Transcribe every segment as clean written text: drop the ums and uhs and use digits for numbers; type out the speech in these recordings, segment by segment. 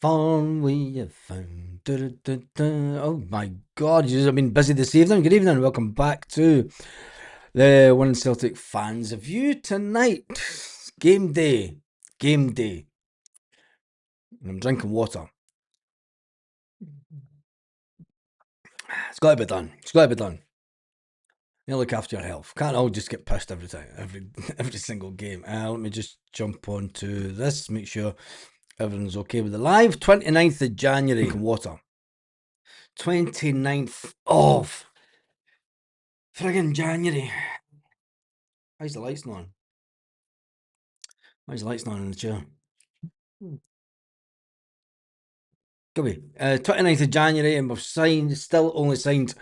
fun we have found. Oh my God, you have been busy this evening. Good evening, welcome back to the One Celtic Fans View tonight. Game day. Game day. I'm drinking water. It's got to be done. It's got to be done. You look after your health. Can't all just get pissed every time, every single game. Let me just jump on to this, make sure everyone's okay with the live. 29th of January. Water. 29th of friggin' January. Why's the lights not on? Why's the lights not on in the chair? Go away. 29th of January, and we've still only signed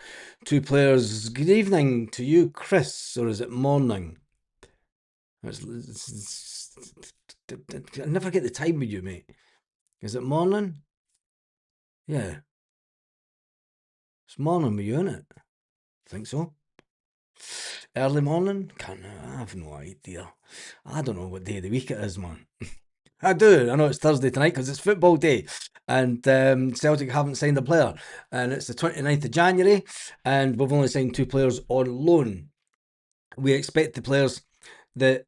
2 players. Good evening to you, Chris, or is it morning? I never get the time with you, mate. Is it morning? Yeah. It's morning with you, innit? I think so. Early morning? I have no idea. I don't know what day of the week it is, man. I do. I know it's Thursday tonight because it's football day, and Celtic haven't signed a player, and it's the 29th of January, and we've only signed 2 players on loan. We expect the players that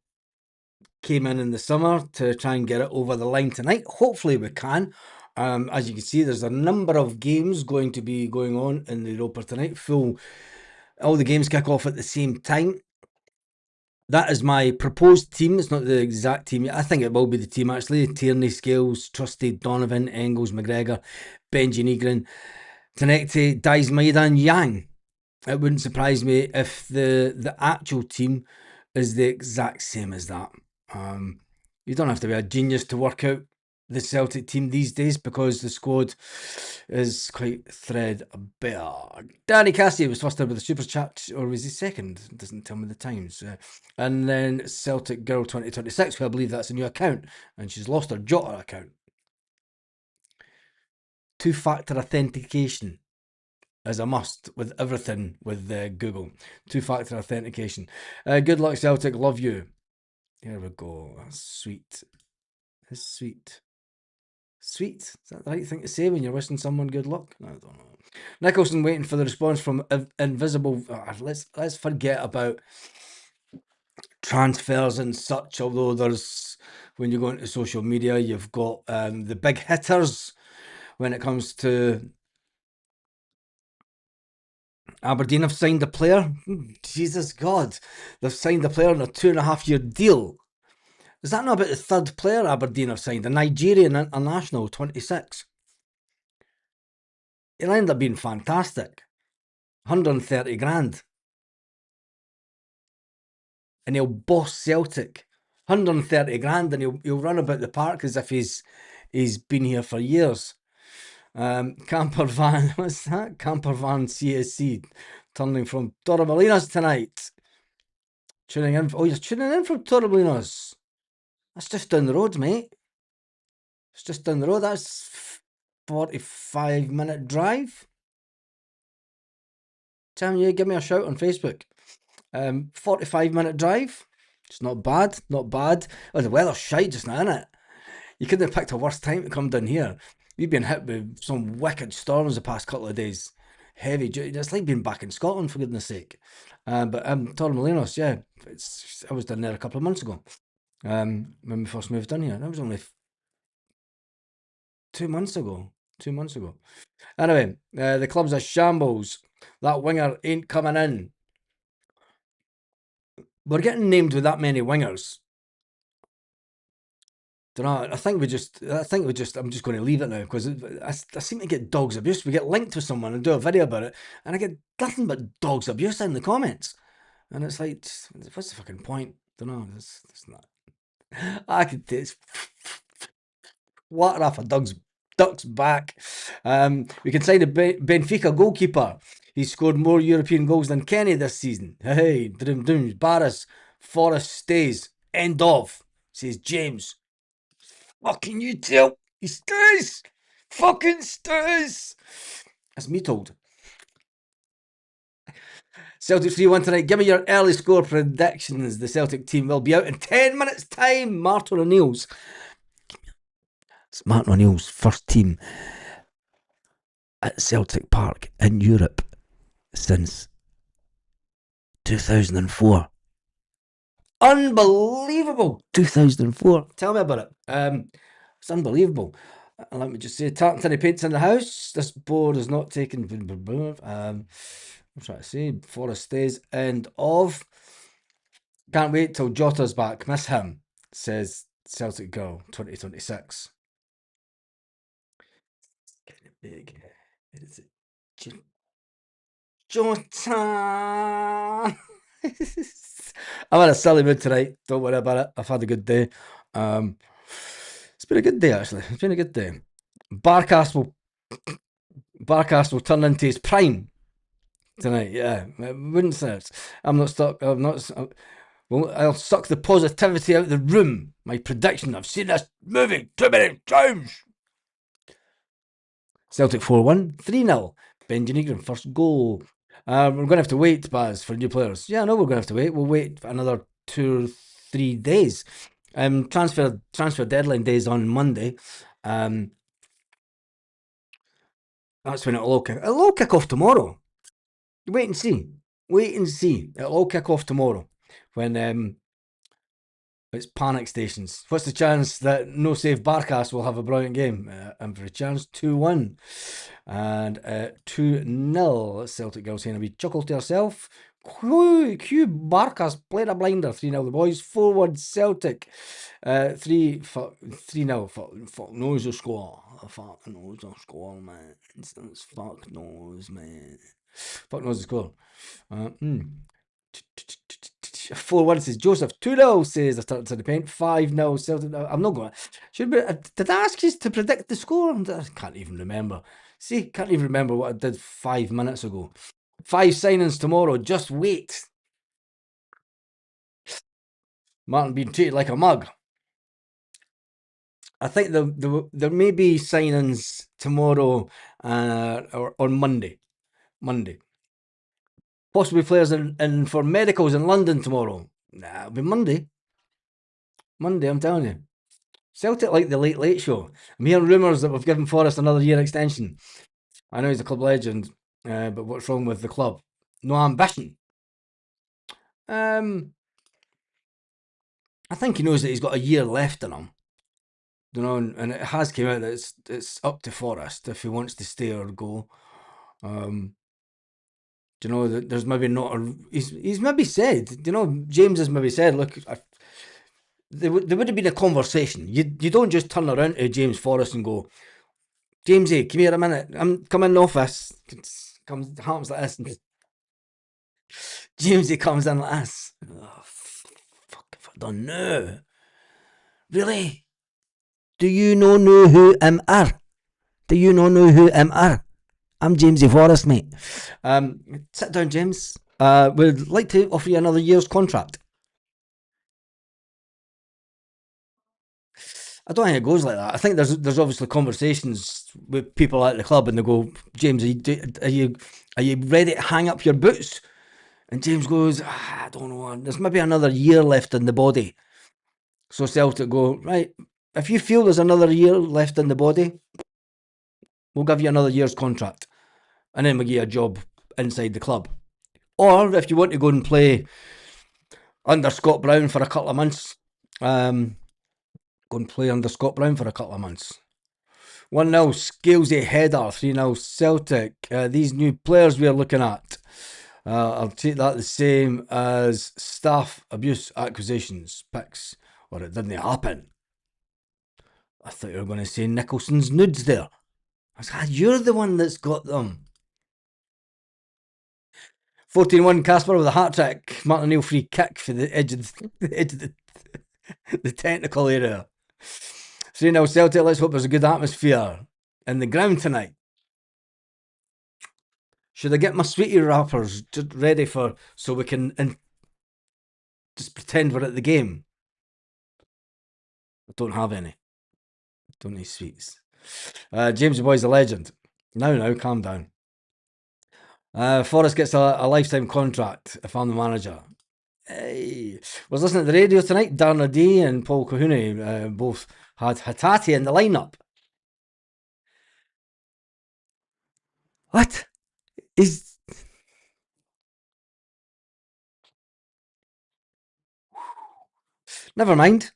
came in the summer to try and get it over the line tonight. Hopefully we can. As you can see, there's a number of games going to be going on in the Europa tonight. All the games kick off at the same time. That is my proposed team. It's not the exact team. I think it will be the team, actually. Tierney, Scales, Trusty, Donovan, Engels, McGregor, Benji Negrin, Tenekte, Dies Maeda and Yang. It wouldn't surprise me if the actual team is the exact same as that. You don't have to be a genius to work out the Celtic team these days because the squad is quite threadbare. Danny Cassidy was first in with the super chat, or was he second? It doesn't tell me the times. And then Celtic Girl 2026, who I believe that's a new account, and she's lost her Jota account. 2-factor authentication is a must with everything with Google. 2-factor authentication. Good luck, Celtic. Love you. Here we go. That's sweet. That's sweet. Sweet. Is that the right thing to say when you're wishing someone good luck? I don't know. Nicholson waiting for the response from Invisible. Let's forget about transfers and such. Although there's, when you go into social media, you've got the big hitters when it comes to Aberdeen have signed a player. Jesus God, they've signed a player on a 2.5-year deal. Is that not about the 3rd player Aberdeen have signed? A Nigerian international, 26. He'll end up being fantastic. 130 grand. And he'll boss Celtic. 130 grand, and he'll run about the park as if he's been here for years. Camper Van, what's that? Camper Van CSC turning from Torremolinos tonight. Tuning in. Oh, you're tuning in from Torremolinos. That's just down the road, mate. It's just down the road. That's 45-minute drive. Tell you, give me a shout on Facebook. 45-minute drive. It's not bad, not bad. Oh, the weather's shite just now, innit? You couldn't have picked a worse time to come down here. We've been hit with some wicked storms the past couple of days. Heavy. It's like being back in Scotland, for goodness sake. But Torremolinos, yeah. I was down there a couple of months ago. When we first moved down here. That was only 2 months ago. 2 months ago. Anyway, the club's a shambles. That winger ain't coming in. We're getting named with that many wingers. Don't know. I think I'm just going to leave it now because I seem to get dogs abuse. We get linked to someone and do a video about it, and I get nothing but dogs abuse in the comments. And it's like, what's the fucking point? Don't know. It's not. I could taste water off a duck's back. We can sign a Benfica goalkeeper. He scored more European goals than Kenny this season. Hey, Dooms, Barris, Forrest stays. End of, says James. Fucking you tell. He stays. Fucking stays. That's me told. Celtic 3-1 tonight. Give me your early score predictions. The Celtic team will be out in 10 minutes' time. Martin O'Neill's. It's Martin O'Neill's first team at Celtic Park in Europe since 2004. Unbelievable! 2004. Tell me about it. It's unbelievable. Let me just say, Tartantini Paints in the house. This board is not taken. I'm trying to say, Forest stays. End of. Can't wait till Jota's back. Miss him, says Celtic Girl 2026. It's getting big. Is it Jota? I'm in a silly mood tonight. Don't worry about it. I've had a good day. It's been a good day, actually. It's been a good day. Barcast will turn into his prime tonight. Yeah, I wouldn't say it. I'm not stuck. I'm not. Well, I'll suck the positivity out of the room. My prediction. I've seen this movie too many times. Celtic 4-1, 3-0. Ben Janigran, first goal. We're going to have to wait, Baz, for new players. Yeah, I know we're going to have to wait. We'll wait for another 2 or 3 days. Transfer deadline days on Monday. That's when it'll all kick off tomorrow. Wait and see. It'll all kick off tomorrow when it's panic stations. What's the chance that No Save Barcast will have a brilliant game? And for a chance, 2-1 and 2-0. Celtic Girl saying a wee chuckle to herself. Q Barcast played a blinder. 3-0 the boys. 4-1 Celtic. 3-0. Fuck knows the score. Fuck knows the score, man. Fuck knows, man. Fuck knows the score. 4-1 says Joseph. 2-0 says the Tartans the Paint. 5-0 Celtic. I'm not going. Did I ask you to predict the score? I can't even remember. See, can't even remember what I did 5 minutes ago. 5 signings tomorrow. Just wait. Martin being treated like a mug. I think there may be signings tomorrow or on Monday. Possibly players in for medicals in London tomorrow. Nah, it'll be Monday. I'm telling you. Celtic like the Late Show. I'm hearing rumours that we've given Forrest another year extension. I know he's a club legend, but what's wrong with the club? No ambition. I think he knows that he's got a year left in him. You know, and it has came out that it's up to Forrest if he wants to stay or go. You know, that there's maybe not he's maybe said, you know, James has maybe said, look, there would have been a conversation. You don't just turn around to James Forrest and go, Jamesy, come here a minute. I'm coming in the office. Happens like this. And Jamesy comes in like this. Oh, fuck if I don't know. Really? Do you know who are? Do you know who are? I'm Jamesy Forrest, mate. Sit down, James. We'd like to offer you another year's contract. I don't think it goes like that. I think there's obviously conversations with people at the club, and they go, James, are you ready to hang up your boots? And James goes, I don't know. There's maybe another year left in the body. So Celtic go, right, if you feel there's another year left in the body, we'll give you another year's contract. And then we'll give you a job inside the club. Or if you want to go and play under Scott Brown for a couple of months, go and play under Scott Brown for a couple of months. 1-0 Scalesy header, 3-0 Celtic. These new players we're looking at, I'll take that the same as staff abuse acquisitions picks, or it didn't happen. I thought you were going to say Nicholson's nudes there. I was like, you're the one that's got them. 14-1 Casper with a hat trick. Martin O'Neill free kick for the edge of the technical area. 3-0 Celtic. Let's hope there's a good atmosphere in the ground tonight. Should I get my sweetie wrappers just ready so we can just pretend we're at the game? I don't have any. Don't need sweets. James the Boy's a legend. Now, calm down. Forrest gets a lifetime contract if I'm the manager. Hey, was listening to the radio tonight. Darren O'Dea and Paul Kahune both had Hatate in the lineup. What? Is never mind.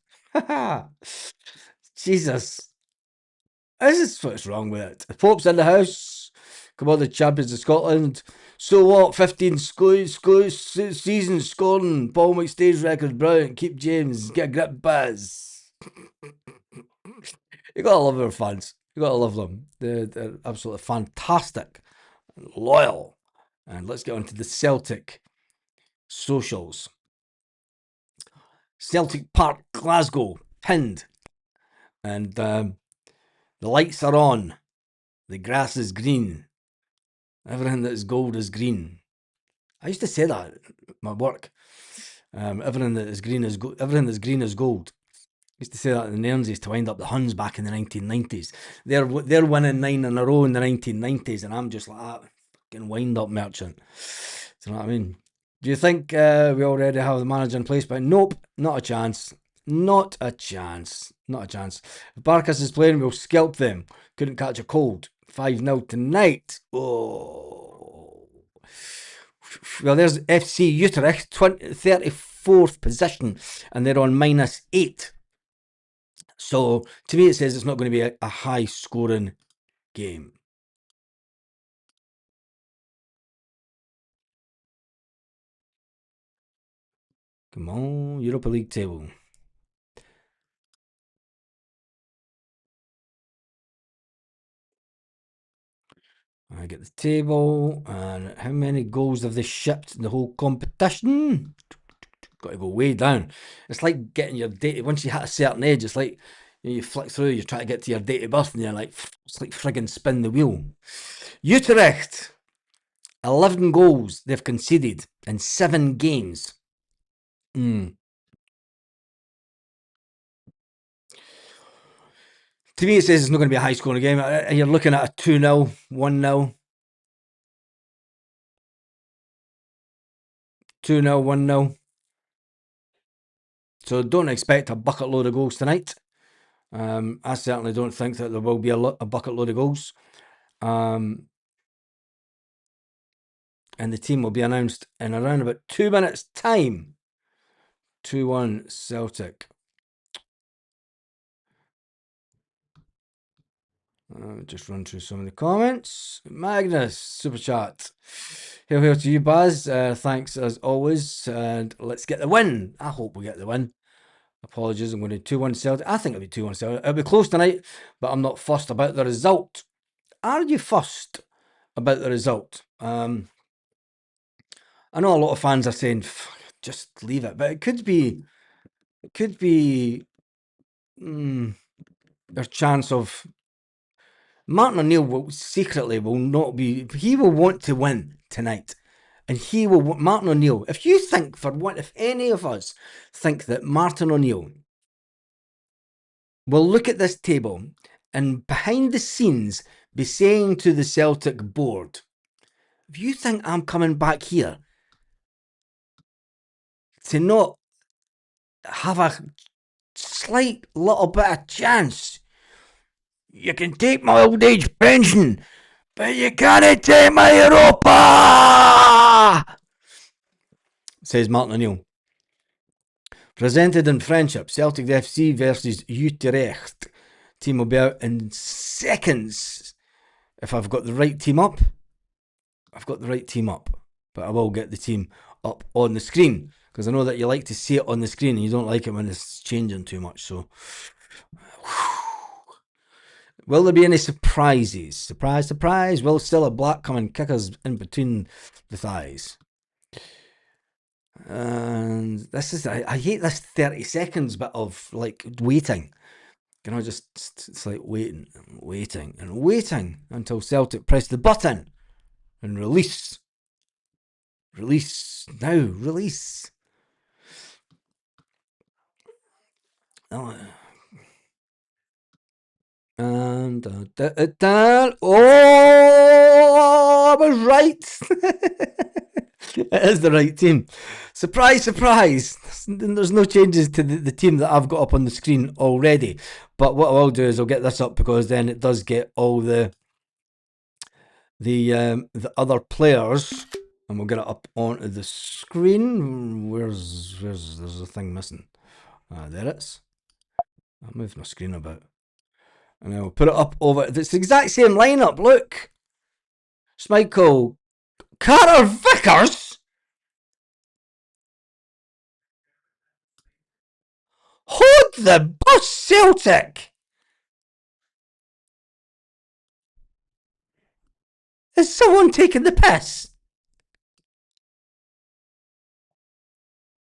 Jesus. This is what's wrong with it. The Pope's in the house. Come on, the champions of Scotland. So what? 15 seasons scoring. Paul McStay's record brilliant. Keep James. Get a grip, Baz. You gotta love our fans. You gotta love them. They're absolutely fantastic, loyal. And let's get on to the Celtic socials. Celtic Park, Glasgow, pinned. And the lights are on. The grass is green. Everything that is gold is green. I used to say that at my work. Everything that is green is everything that's green is gold. I used to say that in the Nairnsies to wind up the Huns back in the 1990s. They're winning 9 in a row in the 1990s, and I'm just like that fucking wind up merchant. Do you know what I mean? Do you think we already have the manager in place? But nope, not a chance. Not a chance. Not a chance. If Barkas is playing, we'll scalp them. Couldn't catch a cold. 5-0 tonight. Oh. Well, there's FC Utrecht, 34th position, and they're on -8. So, to me, it says it's not going to be a high-scoring game. Come on, Europa League table. I get the table, and how many goals have they shipped in the whole competition? Got to go way down. It's like getting your date. Once you hit a certain age, it's like you flick through, you try to get to your date of birth, and you're like, it's like friggin' spin the wheel. Utrecht, 11 goals they've conceded in 7 games. To me, it says it's not going to be a high scoring game. You're looking at a 2-0, 1-0. 2-0, 1-0. So don't expect a bucket load of goals tonight. I certainly don't think that there will be a bucket load of goals. And the team will be announced in around about 2 minutes' time. 2-1 Celtic. Just run through some of the comments. Magnus, super chat. Hail to you, Baz. Thanks as always. And let's get the win. I hope we get the win. Apologies, I'm going to 2-1 Celtic. I think it'll be 2-1 Celtic. It'll be close tonight, but I'm not fussed about the result. Are you fussed about the result? I know a lot of fans are saying, just leave it. But it could be their chance of... Martin O'Neill he will want to win tonight. And Martin O'Neill, if any of us think that Martin O'Neill will look at this table and behind the scenes be saying to the Celtic board, if you think I'm coming back here to not have a slight little bit of chance, you can take my old age pension, but you can't take my Europa! Says Martin O'Neill. Presented in friendship, Celtic FC versus Utrecht. Team will be out in seconds. If I've got the right team up, but I will get the team up on the screen, because I know that you like to see it on the screen and you don't like it when it's changing too much. So, will there be any surprises? Surprise, surprise. Will Stella Black come and kick us in between the thighs? And this is, I hate this 30 seconds bit of like waiting. You know, it's like waiting until Celtic press the button and release. Release now, release. Oh. And I was right. It is the right team. Surprise, surprise. There's no changes to the team that I've got up on the screen already. But what I'll do is I'll get this up, because then it does get all the the other players, and we'll get it up onto the screen. Where's there's a thing missing? There it is. I'll move my screen about. And then we'll put it up over. It's the exact same lineup. Look. Schmeichel, Carter Vickers. Hold the bus, Celtic. Is someone taking the piss?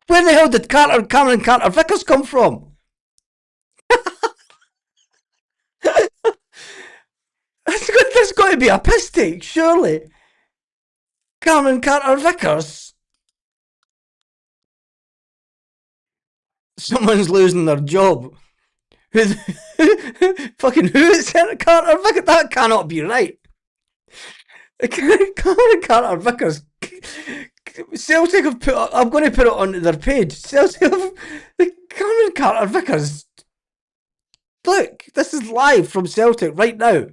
Where the hell did Cameron Carter Vickers come from? There's got to be a piss take, surely. Cameron Carter Vickers. Someone's losing their job. Fucking who is Carter Vickers? That cannot be right. Cameron Carter Vickers. Celtic have put up, I'm going to put it on their page. Celtic have, Cameron Carter Vickers. Look, this is live from Celtic right now.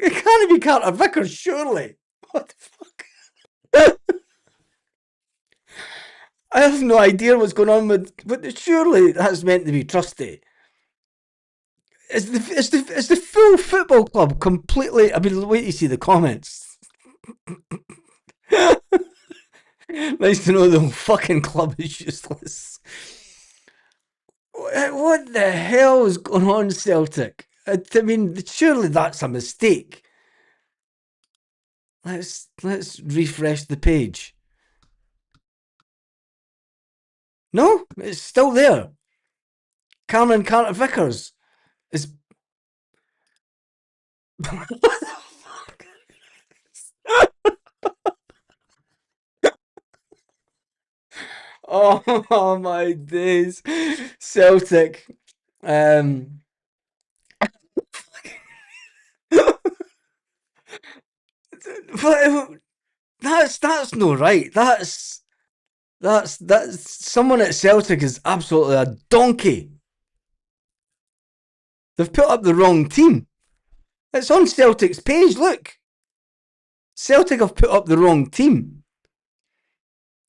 It can't be Carter Vickers, surely. What the fuck? I have no idea what's going on with, but surely that's meant to be trusty. Is the full football club completely? I mean, wait to see the comments. Nice to know the whole fucking club is useless. What the hell is going on, Celtic? I mean, surely that's a mistake. Let's refresh the page. No, it's still there. Cameron Carter Vickers is. What the fuck? Oh my days, Celtic. That's no right. That's someone at Celtic is absolutely a donkey. They've put up the wrong team. It's on Celtic's page. Look, Celtic have put up the wrong team.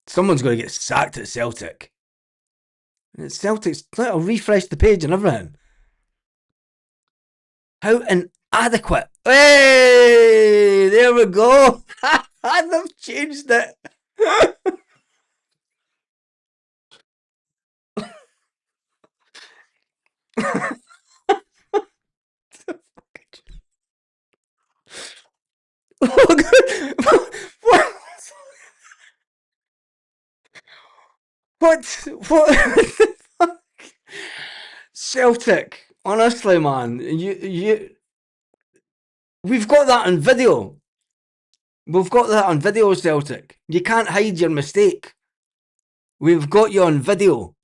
Someone's going to get sacked at Celtic. It's Celtic's. I'll refresh the page and everything. How inadequate. Hey, there we go. They've changed it. What? Celtic, honestly, man, we've got that on video. We've got that on video, Celtic. You can't hide your mistake. We've got you on video.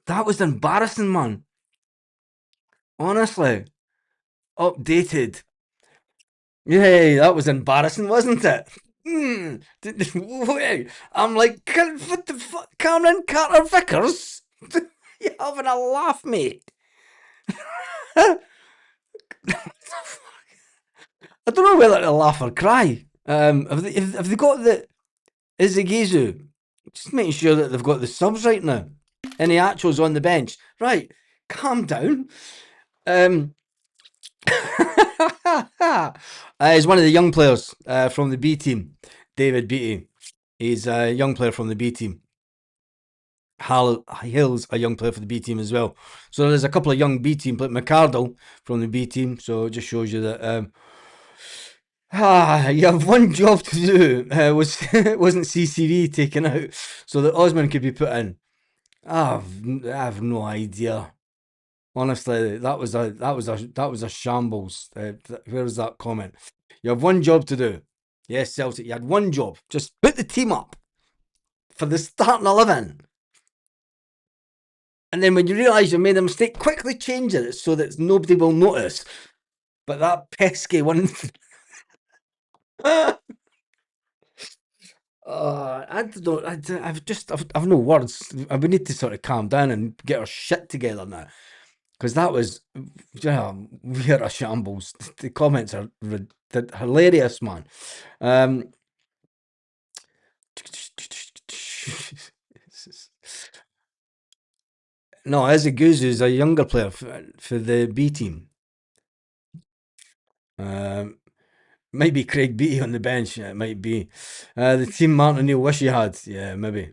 That was embarrassing, man. Honestly. Updated. Yay, that was embarrassing, wasn't it? I'm like, what the fuck? Cameron Carter Vickers? You're having a laugh, mate. I don't know whether to laugh or cry. Have they got the Izagizu? Just making sure that they've got the subs right now. Any actuals on the bench? Right, calm down. He's one of the young players from the B team, David Beattie. He's a young player from the B team. Hill's a young player for the B team as well. So there's a couple of young B team, but McCardle from the B team. So it just shows you that you have one job to do. Wasn't CCV taken out so that Osman could be put in. I have no idea. Honestly, that was a shambles. Where's that comment? You have one job to do. Yes, Celtic, you had one job. Just put the team up for the starting 11. And then when you realise you made a mistake, quickly change it so that nobody will notice. But that pesky one. I don't. I've no words. We need to sort of calm down and get our shit together now. because that was, we're a shambles. The comments are hilarious, man. No, Ezeguzu is a younger player for the B team. Might be Craig Beattie on the bench. Yeah, it might be. The team Martin O'Neill wish he had. Yeah, maybe.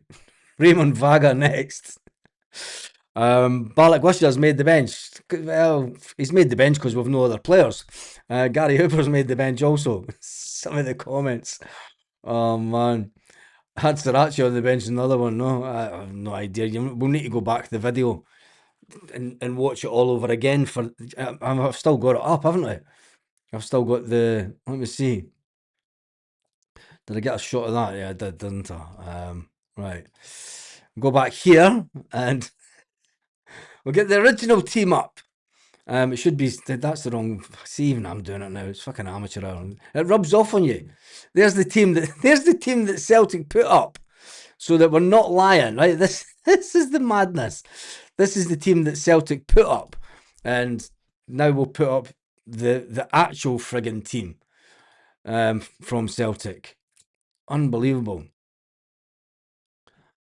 Raymond Vaga next. Balak Wisher's made the bench. Well, he's made the bench because we've no other players. Gary Hooper's made the bench also. Some of the comments. Oh, man. Had Sriracha on the bench, another one. No, I have no idea. We'll need to go back to the video and watch it all over again. I've still got it up, haven't I? I've still got the. Let me see. Did I get a shot of that? Yeah, I did, didn't I? Right. Go back here and we'll get the original team up. It should be. That's the wrong. See, even I'm doing it now. It's fucking amateur hour. It rubs off on you. There's the team that Celtic put up, so that we're not lying, right? This is the madness. This is the team that Celtic put up, and now we'll put up the actual friggin' team from Celtic. Unbelievable.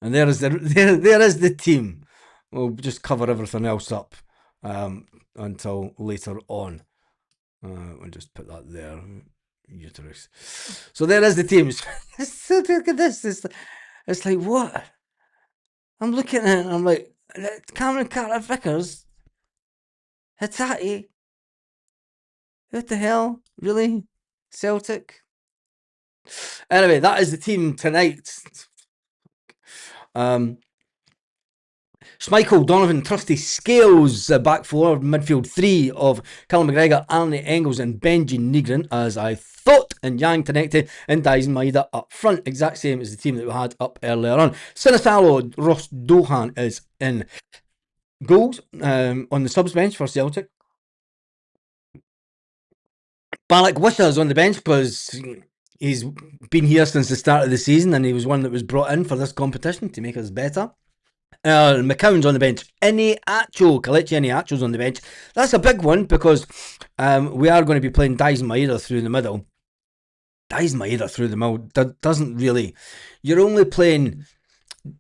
And there is the team. We'll just cover everything else up until later on. We'll just put that there. Utrecht. So there is the teams. Look at this. It's like, what? I'm looking at it and I'm like, Cameron Carter Vickers? Hitati? What the hell? Really? Celtic? Anyway, that is the team tonight. Schmeichel, Donovan, Trusty, Scales, back four, midfield three of Callum McGregor, Arnie Engels and Benji Nigren, as I thought, and Yang Tenekte and Dyson Maeda up front. Exact same as the team that we had up earlier on. Sinasalo, Ross Dohan is in goals on the subs bench for Celtic. Balak Wisher's on the bench because he's been here since the start of the season and he was one that was brought in for this competition to make us better. McCown's on the bench. Kelechi Iheanacho's on the bench. That's a big one because we are going to be playing Dyson Maeda through the middle. Dyson Maeda through the middle doesn't really. You're only playing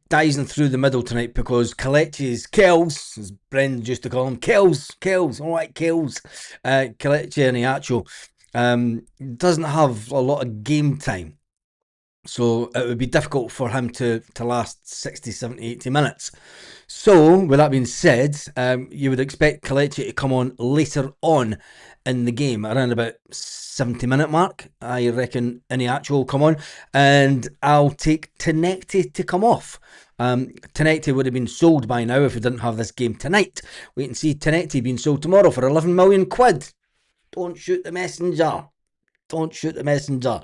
Dyson through the middle tonight because Kelechi's Kells, as Brendan used to call him, Kells, all right, Kells. Kelechi Iheanacho doesn't have a lot of game time. So it would be difficult for him to last 60, 70, 80 minutes. So, with that being said, you would expect Kelechi to come on later on in the game, around about 70-minute mark. I reckon Iheanacho will come on, and I'll take Tenekte to come off. Tenekte would have been sold by now if we didn't have this game tonight. Wait and see Tenekte being sold tomorrow for 11 million quid. Don't shoot the messenger. Don't shoot the messenger.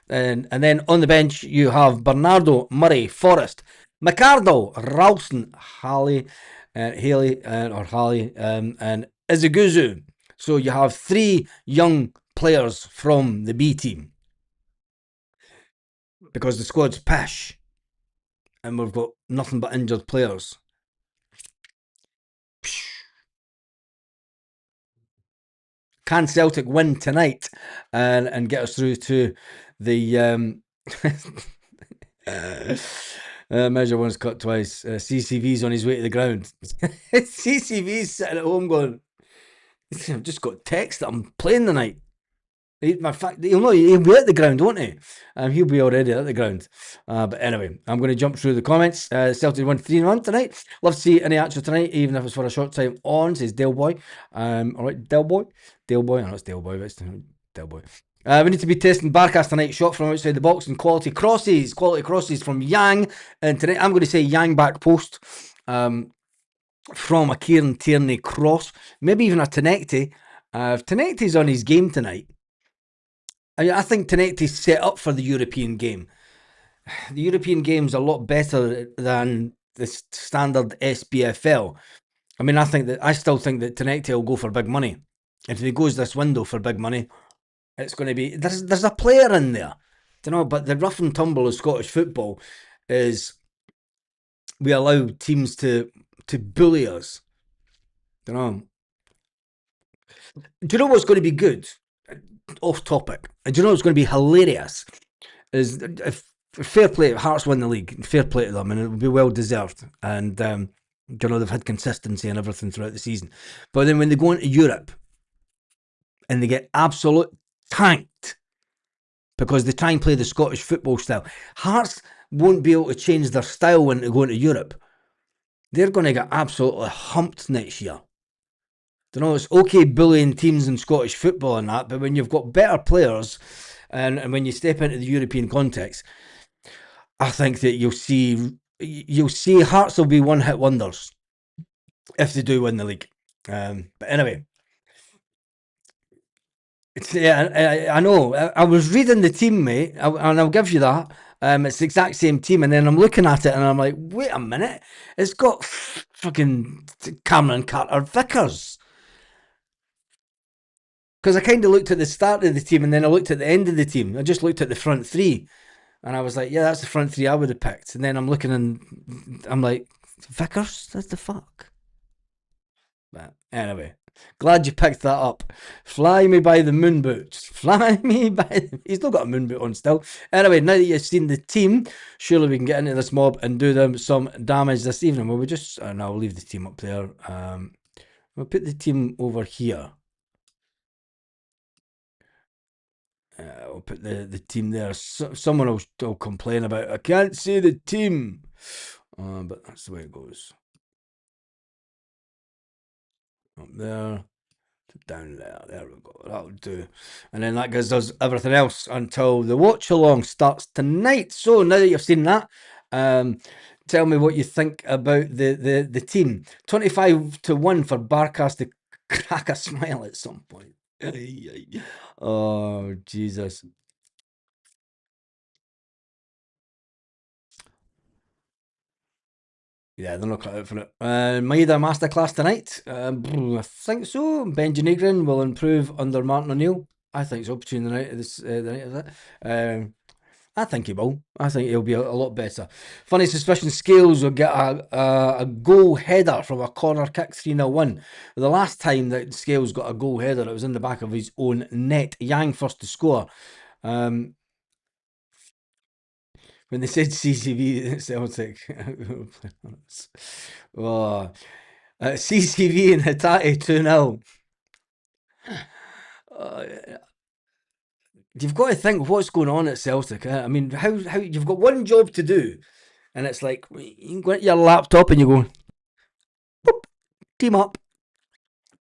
And then on the bench, you have Bernardo, Murray, Forrest, McArdle, Ralston, Haley, and Izeguzu. So you have three young players from the B team. Because the squad's pish. And we've got nothing but injured players. Can Celtic win tonight and get us through to the measure once, cut twice. CCV's on his way to the ground. CCV's sitting at home going, I've just got text that I'm playing tonight. In fact, he'll be at the ground, won't he? He'll be already at the ground. But anyway, I'm going to jump through the comments. Celtic won 3-1 tonight. Love to see Iheanacho tonight, even if it's for a short time on, says Dale Boy. All right, Dale Boy. I know it's Dale Boy, but it's Dale Boy. We need to be testing Barkas tonight. Shot from outside the box and quality crosses. Quality crosses from Yang. And tonight I'm going to say Yang back post from a Kieran Tierney cross. Maybe even a Tenekte. If Tenekte's on his game tonight, I think Tenekte's set up for the European game. The European game's a lot better than the standard SPFL. I mean, I still think that Tenekte will go for big money. If he goes this window for big money, it's going to be there's a player in there, but the rough and tumble of Scottish football is we allow teams to bully us. Do you know what's going to be good? Off topic. Do you know what's going to be hilarious? Is if fair play, Hearts win the league. Fair play to them, and it will be well deserved. And you know they've had consistency and everything throughout the season. But then when they go into Europe and they get absolute tanked because they try and play the Scottish football style, Hearts won't be able to change their style when they go into Europe. They're going to get absolutely humped next year. You know, it's okay bullying teams in Scottish football and that, but when you've got better players and when you step into the European context, I think that you'll see Hearts will be one-hit wonders if they do win the league. But anyway, I know. I was reading the team, mate, and I'll give you that. It's the exact same team, and then I'm looking at it and I'm like, wait a minute, it's got fucking Cameron Carter-Vickers. Because I kind of looked at the start of the team and then I looked at the end of the team. I just looked at the front three and I was like, yeah, that's the front three I would have picked. And then I'm looking and I'm like, Vickers? That's the fuck. But anyway, glad you picked that up. Fly me by the moon boots. Fly me by... He's still got a moon boot on still. Anyway, now that you've seen the team, surely we can get into this mob and do them some damage this evening. Well, we just... no, I'll leave the team up there. We'll put the team over here. I'll put the team there. Someone will complain about, I can't see the team. But that's the way it goes. Up there, down there. There we go. That'll do. And then that gives us everything else until the watch along starts tonight. So now that you've seen that, tell me what you think about the team. 25-1 for Barkas to crack a smile at some point. Oh, Jesus. Yeah, they're not cut out for it. Maida masterclass tonight. I think so. Benji Negrin will improve under Martin O'Neill. I think so. Between the night of this, the night of that. I think he will. I think he'll be a lot better. Funny suspicion Scales will get a goal header from a corner kick 3-0 win. The last time that Scales got a goal header, it was in the back of his own net. Yang first to score. When they said CCV Celtic, oh, CCV and Hatate 2-0. You've got to think what's going on at Celtic. I mean, how you've got one job to do, and it's like you go at your laptop and you go, boop, team up,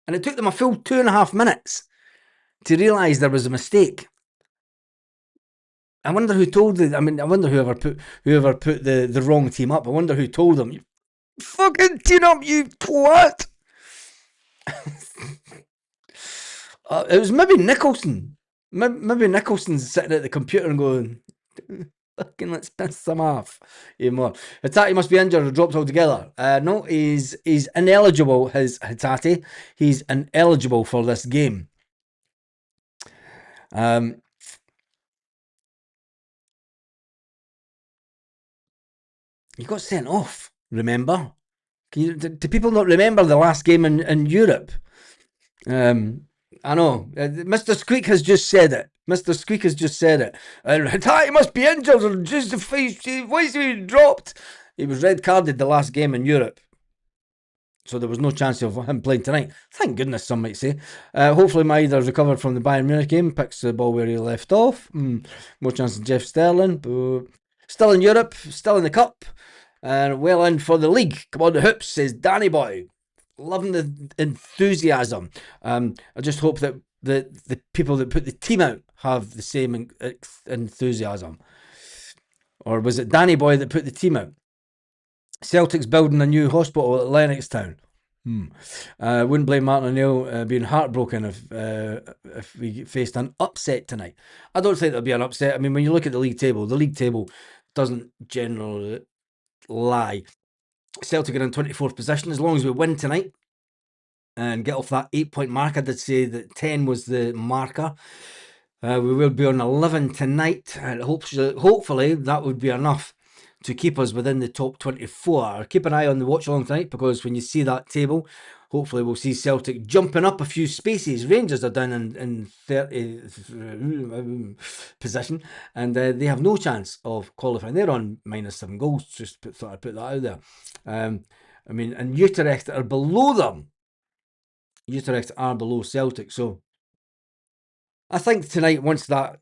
and it took them a full 2.5 minutes to realise there was a mistake. I wonder who told I wonder whoever put the wrong team up. I wonder who told them. You fucking team up, you twat. It was maybe Nicholson. Maybe Nicholson's sitting at the computer and going, fucking let's piss them off. Hatate must be injured or dropped altogether. No, he's ineligible. Hatate. He's ineligible for this game. He got sent off, remember? Do people not remember the last game in Europe? I know. Mr. Squeak has just said it. Hatate must be injured or just why is he dropped? He was red carded the last game in Europe. So there was no chance of him playing tonight. Thank goodness, some might say. Hopefully Maida's recovered from the Bayern Munich game, picks the ball where he left off. More chance of Jeff Sterling. Still in Europe, still in the cup, and well in for the league. Come on the hoops, says Danny Boy. Loving the enthusiasm. I just hope that the people that put the team out have the same enthusiasm. Or was it Danny Boy that put the team out? Celtic's building a new hospital at Lennoxtown. Wouldn't blame Martin O'Neill being heartbroken if we faced an upset tonight. I don't think there'll be an upset. I mean, when you look at the league table doesn't generally lie. Celtic are in 24th position. As long as we win tonight and get off that 8-point mark, I did say that 10 was the marker. We will be on 11 tonight, and hopefully that would be enough to keep us within the top 24. Keep an eye on the watch along tonight, because when you see that table, hopefully we'll see Celtic jumping up a few spaces. Rangers are down in 30th position, and they have no chance of qualifying. They're on -7 goals. Thought I'd put that out there. I mean, and Utrecht are below them. Utrecht are below Celtic, so I think tonight, once that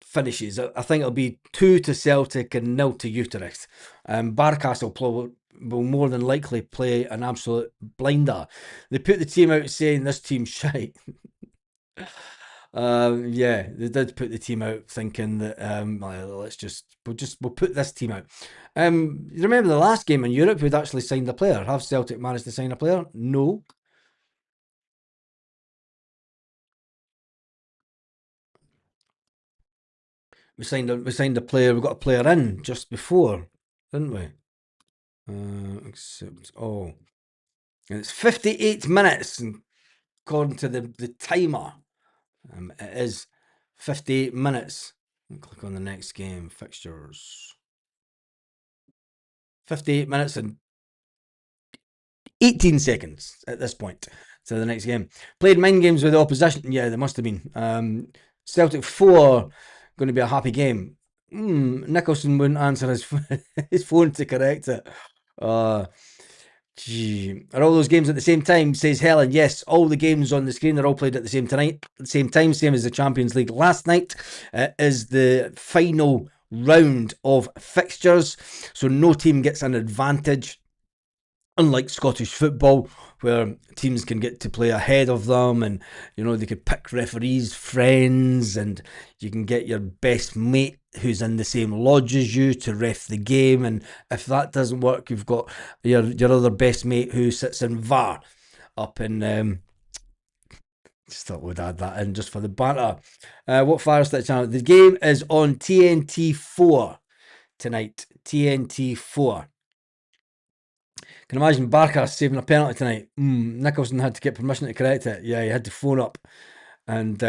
finishes, I think it'll be 2 to Celtic and 0 to Utrecht. Barkas will more than likely play an absolute blinder. They put the team out saying this team's shite. Yeah, they did put the team out thinking that we'll put this team out. You remember the last game in Europe? We'd actually signed a player. Have Celtic managed to sign a player? No. We signed a player. We got a player in just before, didn't we? And it's 58 minutes, and according to the timer, it is 58 minutes. I'll click on the next game fixtures. 58 minutes and 18 seconds at this point to the next game. Played mind games with the opposition. Yeah, there must have been. Celtic 4, going to be a happy game. Nicholson wouldn't answer his phone to correct it. Are all those games at the same time? Says Helen. Yes, all the games on the screen are all played at the same time, same as the Champions League last night. Is the final round of fixtures, so no team gets an advantage. Unlike Scottish football, where teams can get to play ahead of them, and they could pick referees' friends, and you can get your best mate who's in the same lodge as you to ref the game. And if that doesn't work, you've got your other best mate who sits in VAR up in. Just thought we'd add that in just for the banter. What Firestick channel? The game is on TNT4 tonight. TNT4. Can imagine Barkas saving a penalty tonight. Nicholson had to get permission to correct it. Yeah, he had to phone up. And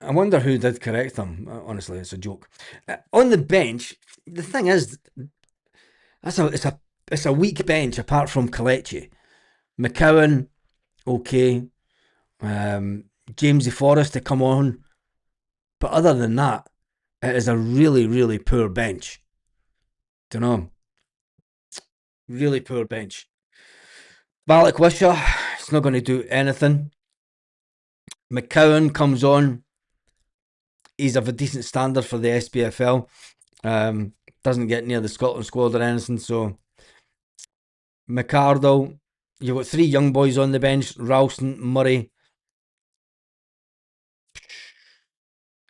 I wonder who did correct him. Honestly, it's a joke. On the bench, the thing is, it's a weak bench apart from Kelechi. McCowan, okay. Jamesy Forrest to come on. But other than that, it is a really, really poor bench. Don't know. Really poor bench. Balak Wisher, it's not going to do anything. McCowan comes on. He's of a decent standard for the SPFL. Doesn't get near the Scotland squad or anything. So McArdle, you've got 3 young boys on the bench. Ralston, Murray.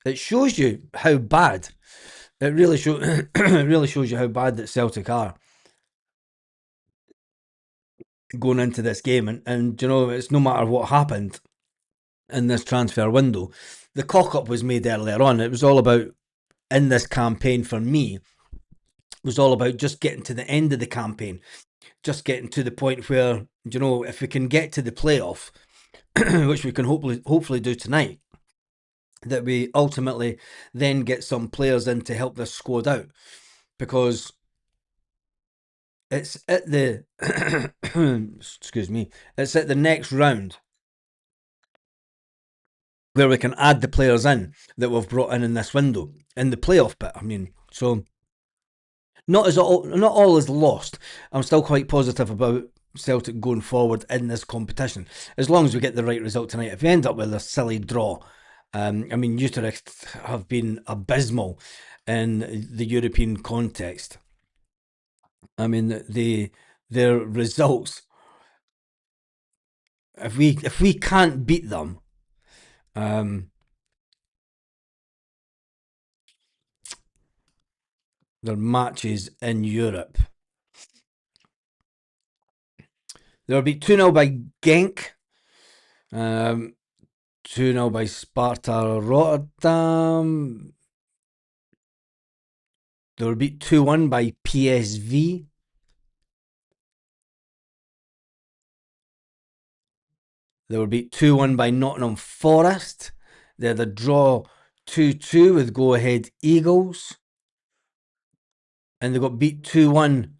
It shows you how bad. It really shows you how bad that Celtic are going into this game. And it's no matter what happened in this transfer window. The cock-up was made earlier on. It was all about, in this campaign for me, it was all about just getting to the end of the campaign. Just getting to the point where, if we can get to the playoff, which we can hopefully do tonight, that we ultimately then get some players in to help this squad out. Because it's at the excuse me, it's at the next round where we can add the players in that we've brought in this window, in the playoff bit. I mean, so not all is lost. I'm still quite positive about Celtic going forward in this competition, as long as we get the right result tonight. If we end up with a silly draw, I mean, Utrecht have been abysmal in the European context. I mean, their results. If we can't beat them, their matches in Europe, they'll be 2-0 by Genk, 2-0 by Sparta Rotterdam. They were beat 2-1 by PSV. They were beat 2-1 by Nottingham Forest. They had a draw 2-2 with Go Ahead Eagles. And they got beat 2-1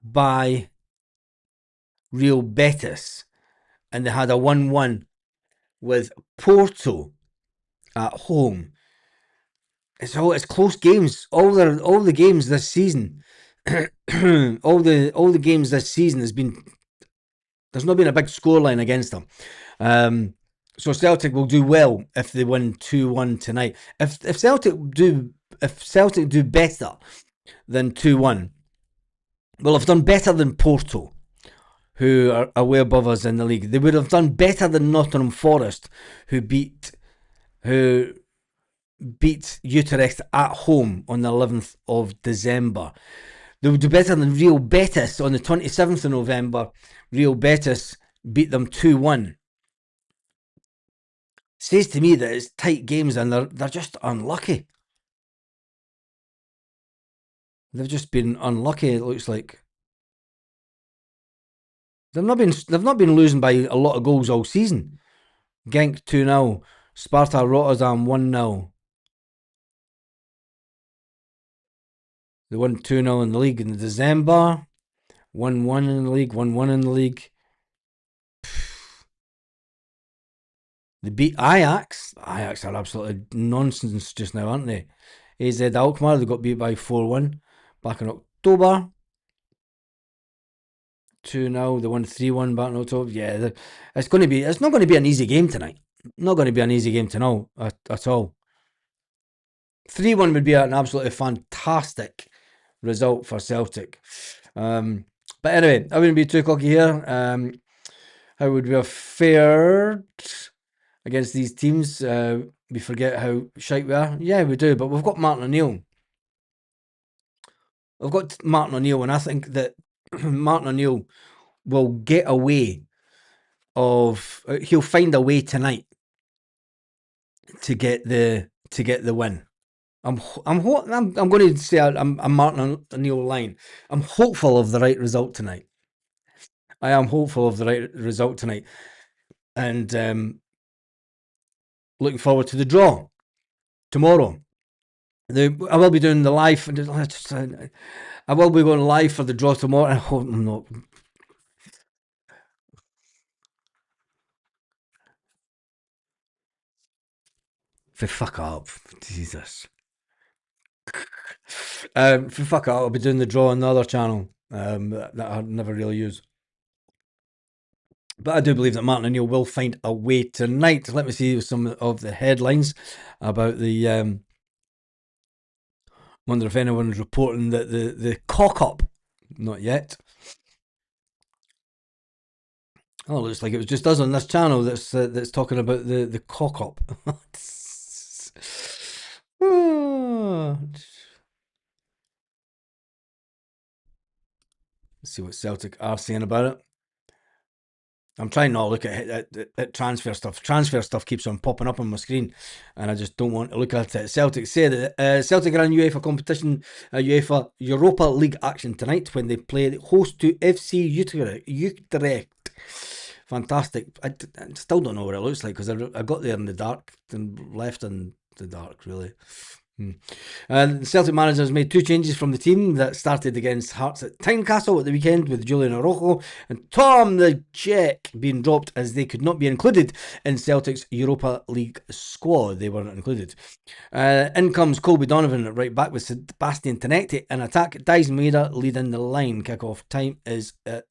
by Real Betis, and they had a 1-1 with Porto at home. It's close games. All the games this season, all the games this season there's not been a big scoreline against them. So Celtic will do well if they win 2-1 tonight. If Celtic do better than 2-1, well, have done better than Porto, who are way above us in the league. They would have done better than Nottingham Forest, who beat Utrecht at home on the 11th of December. They would do better than Real Betis on the 27th of November. Real Betis beat them 2-1. Says to me that it's tight games and they're just unlucky. They've just been unlucky, it looks like. They've not been losing by a lot of goals all season. Genk 2-0, Sparta Rotterdam 1-0. They won 2-0 in the league in December. 1-1 in the league, 1-1 in the league. They beat Ajax. Ajax are absolutely nonsense just now, aren't they? AZ Alkmaar, they got beat by 4-1 back in October. 2-0, they won 3-1 back in October. Yeah, it's not going to be an easy game tonight. Not going to be an easy game to know at all. 3-1 would be an absolutely fantastic result for Celtic. But anyway, I wouldn't be too cocky here. How would we have fared against these teams? We forget how shite we are. Yeah, we do, but we've got Martin O'Neill. We've got Martin O'Neill, and I think that Martin O'Neill will get away he'll find a way tonight to get the win. I'm going to say I'm Martin O'Neill line. I'm hopeful of the right result tonight. I am hopeful of the right result tonight, and looking forward to the draw tomorrow. I will be doing the live. I will be going live for the draw tomorrow. I hope I'm not. For fuck up, Jesus. For fuck up, I'll be doing the draw on the other channel that I never really use. But I do believe that Martin O'Neill will find a way tonight. Let me see some of the headlines about the. Wonder if anyone's reporting that the cock up. Not yet. Oh, it looks like it was just us on this channel that's talking about the cock up. Let's see what Celtic are saying about it. I'm trying not to look at transfer stuff. Transfer stuff keeps on popping up on my screen, and I just don't want to look at it. Celtic say that Celtic are in UEFA competition, UEFA Europa League action tonight when they play host to FC Utrecht. Fantastic. I still don't know what it looks like because I got there in the dark and left in the dark, really. The Celtic manager has made two changes from the team that started against Hearts at Tynecastle at the weekend, with Julian Araujo and Tom the Czech being dropped as they could not be included in Celtic's Europa League squad. They weren't included. In comes Colby Donovan at right back with Sebastian Tenetti in attack. Dyson Maeda leading the line. Kick-off time is at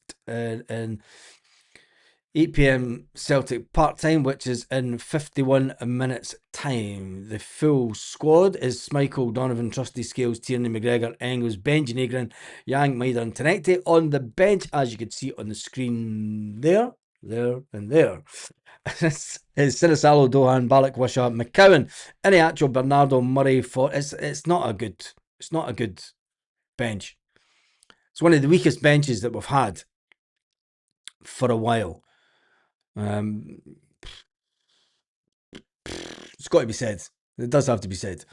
8 p.m. Celtic part-time, which is in 51 minutes time. The full squad is Schmeichel, Donovan, Trusty, Scales, Tierney, McGregor, Engels, Benji Negrin, Yang, Maeda and Tenetti. On the bench, as you can see on the screen there, and there, is Sinisalo, Dohan, Balak, Wisha, McCowan, Iniacho, Bernardo, Murray. It's not a good bench. It's one of the weakest benches that we've had for a while. It's got to be said. It does have to be said,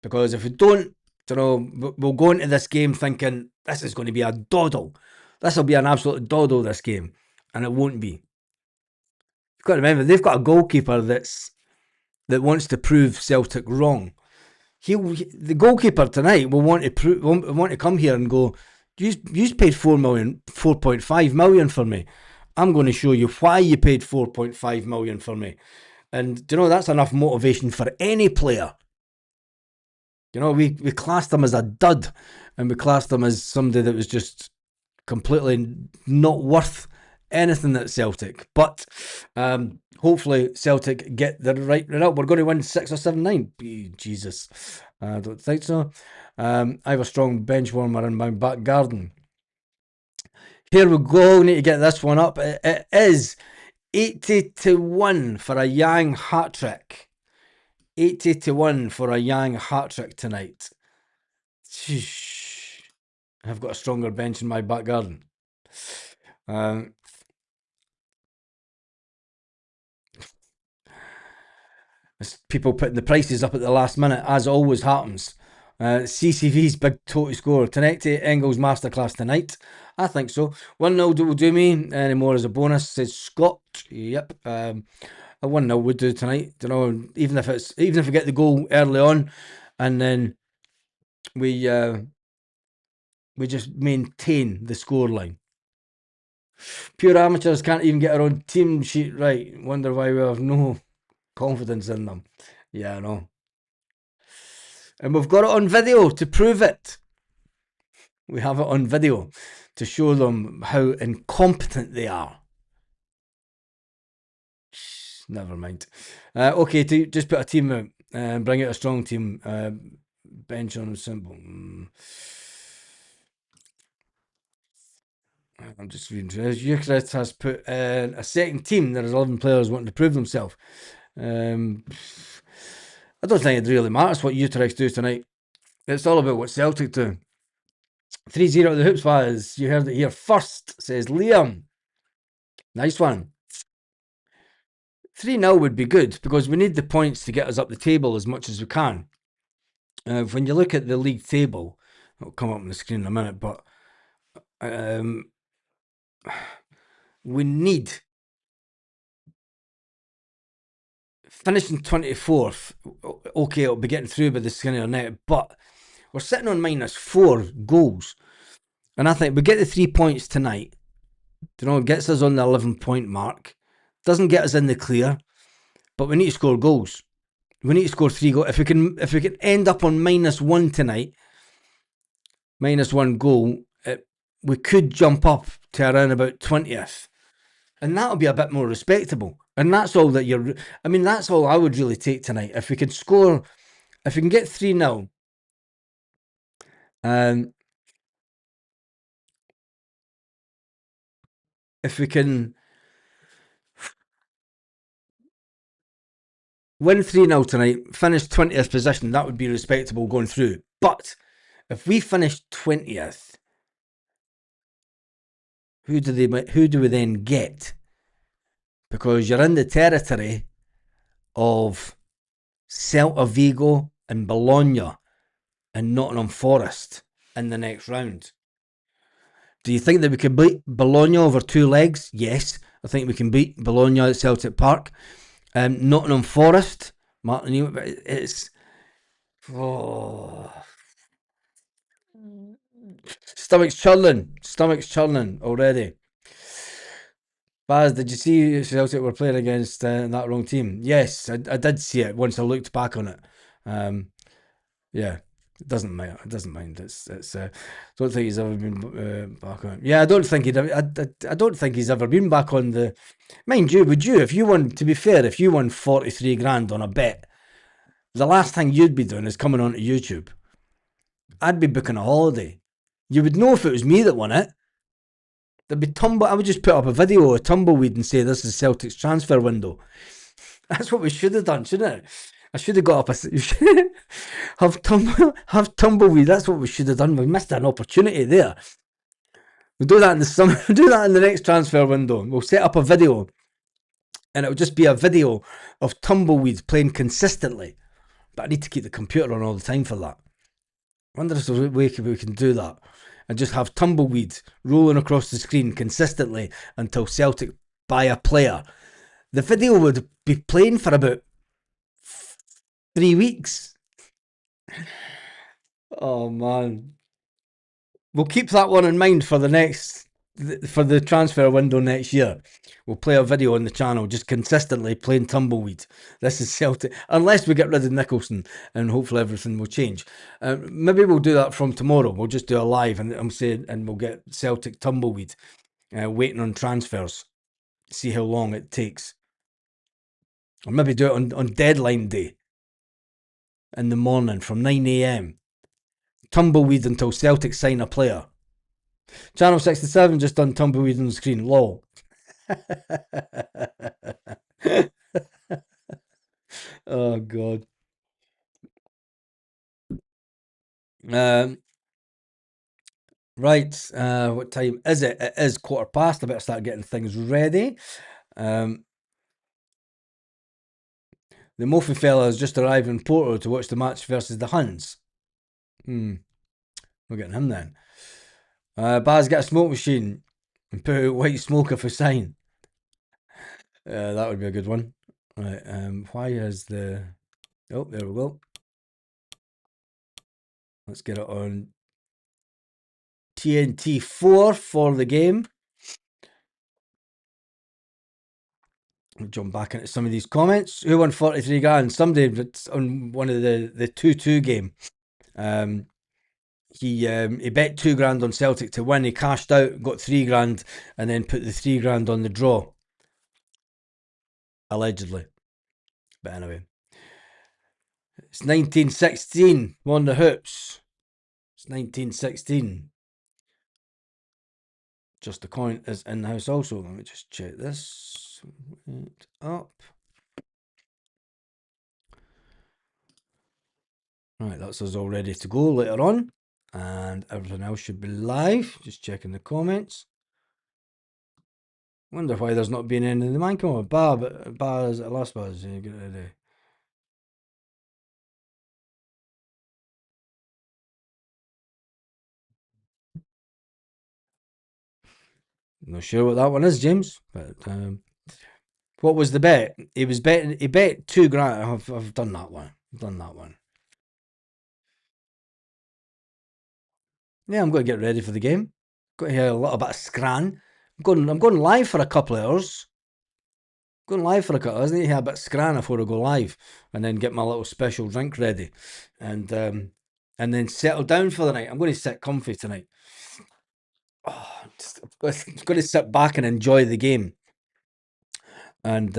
because if we don't, we'll go into this game thinking this is going to be a doddle. This will be an absolute doddle, this game, and it won't be. You've got to remember, they've got a goalkeeper that wants to prove Celtic wrong. The goalkeeper tonight will want to come here and go, you paid 4.5 million for me. I'm going to show you why you paid 4.5 million for me. And do you know, that's enough motivation for any player. You know, we classed him as a dud, and we classed him as somebody that was just completely not worth anything at Celtic. But hopefully Celtic get the right result. We're going to win 6 or 7-9. Jesus, I don't think so. I have a strong bench warmer in my back garden. Here we go. We need to get this one up. It is 80-1 for a Yang hat trick. 80-1 for a Yang hat trick tonight. Sheesh. I've got a stronger bench in my back garden. People putting the prices up at the last minute, as always happens. CCV's big total score. Tenecti Engels masterclass tonight. I think so. 1-0 will do me. Any more as a bonus, says Scott. Yep. A 1-0 would do tonight. You know, even if we get the goal early on, and then we just maintain the scoreline. Pure amateurs can't even get our own team sheet right. Wonder why we have no confidence in them. Yeah, I know. And we've got it on video to prove it. We have it on video to show them how incompetent they are. Never mind. Okay, to just put a team out and bring out a strong team. Bench on simple. I'm just reading through this. Utrecht has put in a second team. There's 11 players wanting to prove themselves. I don't think it really matters what Utrecht do tonight. It's all about what Celtic do. 3-0 to the Hoops Fires. You heard it here first, says Liam. Nice one. 3-0 would be good because we need the points to get us up the table as much as we can. When you look at the league table, it'll come up on the screen in a minute, but we need finishing 24th. Okay, it'll be getting through by the skin of your neck, but we're sitting on -4 goals. And I think we get the 3 points tonight. You know, it gets us on the 11-point mark. Doesn't get us in the clear, but we need to score goals. We need to score 3 goals. If we can end up on -1 tonight, -1 goal, we could jump up to around about 20th. And that'll be a bit more respectable. And that's all that that's all I would really take tonight. If we can score, if we can get 3-0, if we can win 3-0 tonight, finish 20th position, that would be respectable going through. But if we finish 20th, who do we then get? Because you're in the territory of Celta Vigo and Bologna and Nottingham Forest in the next round. Do you think that we can beat Bologna over 2 legs? Yes, I think we can beat Bologna at Celtic Park. Nottingham Forest, Martin, it's... Oh. Stomach's churning already. Baz, did you see Celtic were playing against that wrong team? Yes, I did see it once I looked back on it. Yeah, it doesn't matter. It doesn't mind. It's. Don't think he's ever been back on. Yeah, I don't think I don't think he's ever been back on the. Mind you, would you? If you won, to be fair, if you won 43 grand on a bet, the last thing you'd be doing is coming onto YouTube. I'd be booking a holiday. You would know if it was me that won it. There'd be I would just put up a video of tumbleweed and say this is Celtic's transfer window. That's what we should have done, shouldn't it? I should have got up have tumbleweed. That's what we should have done. We missed an opportunity there. We'll do that in the summer. We'll do that in the next transfer window. We'll set up a video, and it'll just be a video of tumbleweeds playing consistently. But I need to keep the computer on all the time for that. I wonder if there's a way we can do that and just have tumbleweed rolling across the screen consistently until Celtic buy a player. The video would be playing for about 3 weeks. Oh man. We'll keep that one in mind for the next for the transfer window next year, we'll play a video on the channel just consistently playing tumbleweed. This is Celtic, unless we get rid of Nicholson, and hopefully everything will change. Maybe we'll do that from tomorrow. We'll just do a live, and I'm saying, and we'll get Celtic tumbleweed, waiting on transfers. See how long it takes, or maybe do it on deadline day in the morning from 9 a.m. Tumbleweed until Celtic sign a player. Channel 67 just done tumbleweed on the screen. Lol. Oh god. Right. What time is it? It is 1:15. I better start getting things ready. The Mofi fella has just arrived in Porto to watch the match versus the Huns. We're getting him then. Baz, get a smoke machine and put out white smoke if we sign. That would be a good one. Right. Why is the... Oh, there we go. Let's get it on TNT 4 for the game. I'll jump back into some of these comments. Who won 43 grand? Somebody that's on one of the 2-2 game. He bet 2 grand on Celtic to win. He cashed out, got 3 grand, and then put the 3 grand on the draw. Allegedly. But anyway. It's 1916. Won the hoops. It's 1916. Just the coin is in the house also. Let me just check this. Up. Right, that's us all ready to go later on. And everything else should be live. Just checking the comments. Wonder why there's not been any in the man. Come on, bars at last bars. Not sure what that one is, James. But what was the bet? He bet 2 grand. I've done that one. Yeah, I'm going to get ready for the game. Got to hear a little bit of scran. I'm going live for a couple of hours. I need to hear a bit of scran before I go live, and then get my little special drink ready, and then settle down for the night. I'm going to sit comfy tonight. I'm going to sit back and enjoy the game. And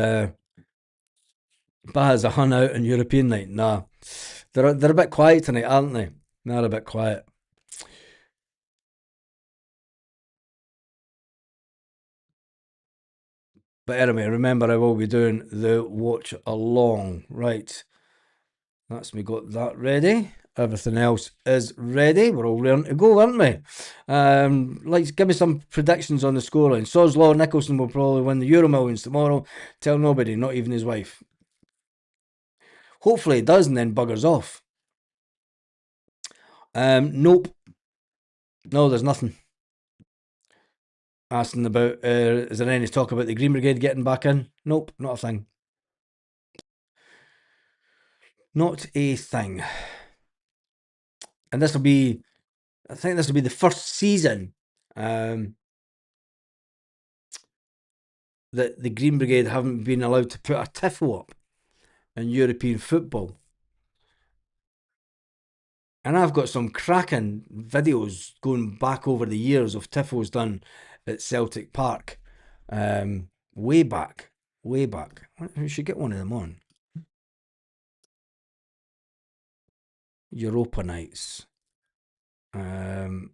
Baha's a hun out on European night. Nah, they're a bit quiet tonight, aren't they? They're a bit quiet. But anyway, remember I will be doing the watch along. Right, that's me got that ready. Everything else is ready. We're all ready to go, aren't we? Give me some predictions on the scoreline. Soslaw Nicholson will probably win the Euro Millions tomorrow. Tell nobody, not even his wife. Hopefully he does and then buggers off. Nope. No, there's nothing. Asking about, is there any talk about the Green Brigade getting back in? Nope, not a thing. Not a thing. And I think this will be the first season that the Green Brigade haven't been allowed to put a Tifo up in European football. And I've got some cracking videos going back over the years of Tifos done at Celtic Park. Way back. We should get one of them on. Europa nights. Your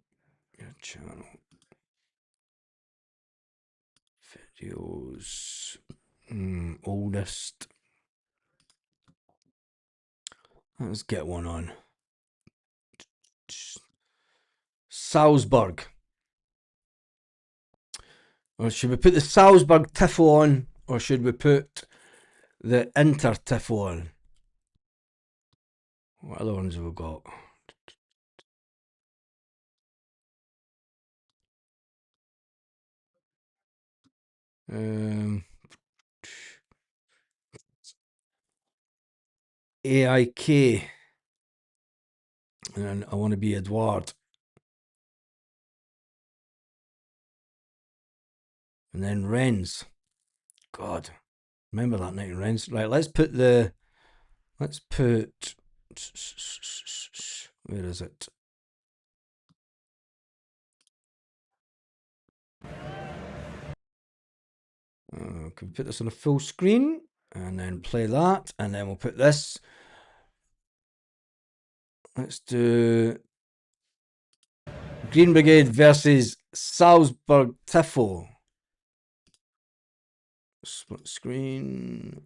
channel. Videos. Oldest. Let's get one on. Salzburg. Or should we put the Salzburg Tifo on, or should we put the Inter Tifo on? What other ones have we got? AIK. And I want to be Edward. And then Rennes. God, remember that night in Rennes? Right, let's put. Where is it? Can we put this on a full screen? And then play that. And then we'll put this. Let's do Green Brigade versus Salzburg Tifo. Split screen.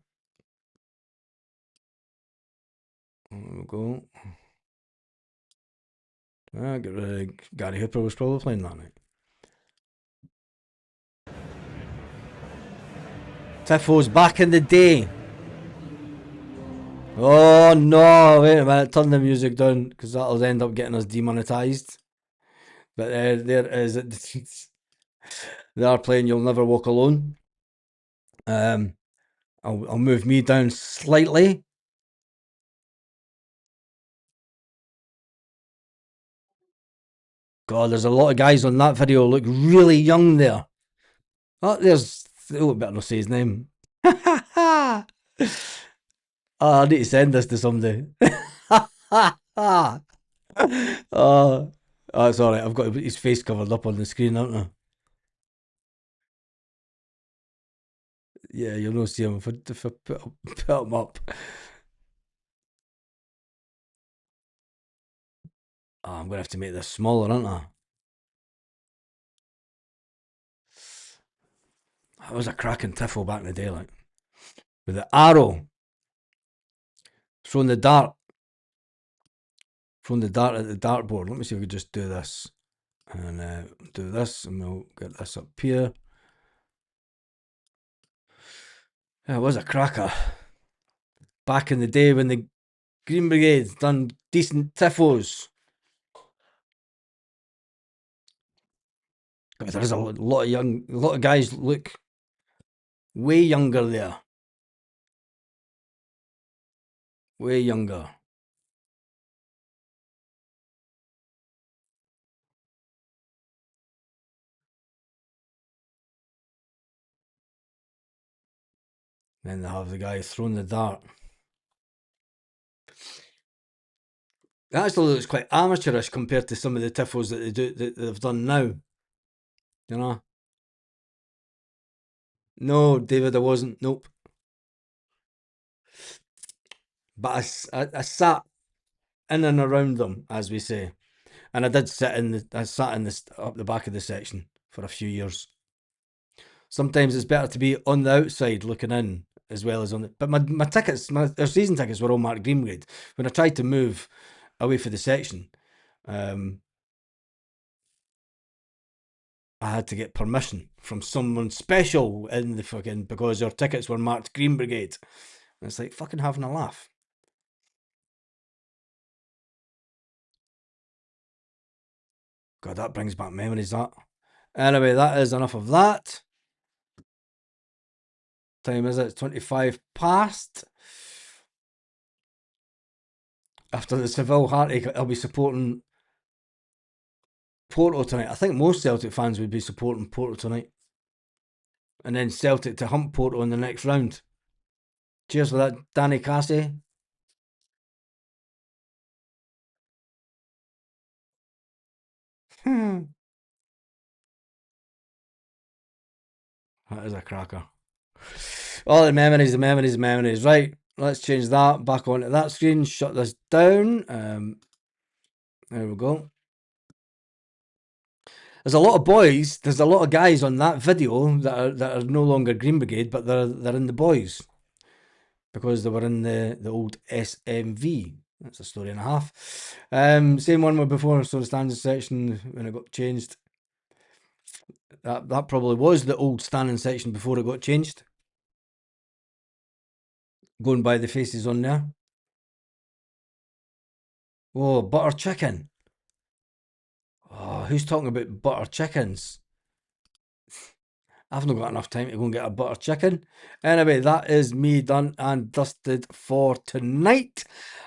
There we go. Get rid of Gary Hooper was probably playing that night. Tifo's back in the day. Oh no, wait a minute, turn the music down because that'll end up getting us demonetized. But there is it. They are playing You'll Never Walk Alone. I'll move me down slightly. God, there's a lot of guys on that video look really young there. Oh, better not say his name. Oh, I need to send this to somebody. Oh, it's alright. I've got his face covered up on the screen, haven't I? Yeah, you'll not see him if I put him up. Oh, I'm going to have to make this smaller, aren't I? That was a cracking Tifo back in the day, like. With the arrow. Throwing the dart. Throwing the dart at the dartboard. Let me see if we can just do this. And do this, and we'll get this up here. Yeah, it was a cracker. Back in the day when the Green Brigade done decent Tifos. God, there is a lot of guys look way younger there. Way younger. Then they have the guy throwing the dart. It actually looks quite amateurish compared to some of the Tifos that they've done now. You know? No, David, I wasn't. Nope. But I sat in and around them, as we say, and I did sit up the back of the section for a few years. Sometimes it's better to be on the outside looking in as well as on the. But my tickets, our season tickets were all marked Green Brigade. When I tried to move away for the section, I had to get permission from someone special in the fucking because our tickets were marked Green Brigade. And it's like fucking having a laugh. God, that brings back memories, that. Anyway, that is enough of that. Time is it? 25 past. After the Seville heartache, I'll be supporting Porto tonight. I think most Celtic fans would be supporting Porto tonight. And then Celtic to hump Porto in the next round. Cheers for that, Danny Cassie. That is a cracker. All the memories. Right, let's change that back onto that screen. Shut this down. There we go. There's a lot of boys. There's a lot of guys on that video that are no longer Green Brigade, but they're in the boys because they were in the old SMV. That's a story and a half. Same one with before. So the standing section when it got changed. That probably was the old standing section before it got changed. Going by the faces on there. Oh, butter chicken. Oh, who's talking about butter chickens? I've not got enough time to go and get a butter chicken. Anyway, that is me done and dusted for tonight.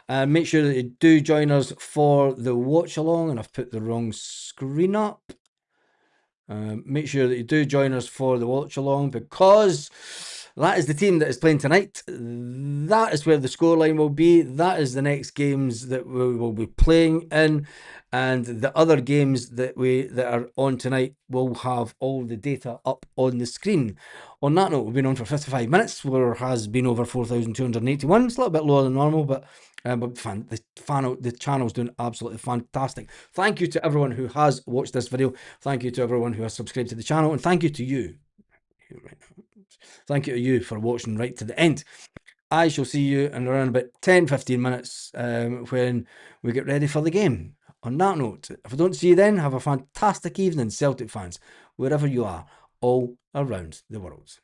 Make sure that you do join us for the watch along. And I've put the wrong screen up. Make sure that you do join us for the watch along, because that is the team that is playing tonight. That is where the scoreline will be. That is the next games that we will be playing in, and the other games that are on tonight will have all the data up on the screen. On that note, we've been on for 55 minutes. There has been over 4,281. It's a little bit lower than normal, but the channel's doing absolutely fantastic. Thank you to everyone who has watched this video. Thank you to everyone who has subscribed to the channel, and thank you to you. Thank you to you for watching right to the end. I shall see you in around about 10-15 minutes when we get ready for the game. On that note, if I don't see you then, have a fantastic evening, Celtic fans, wherever you are, all around the world.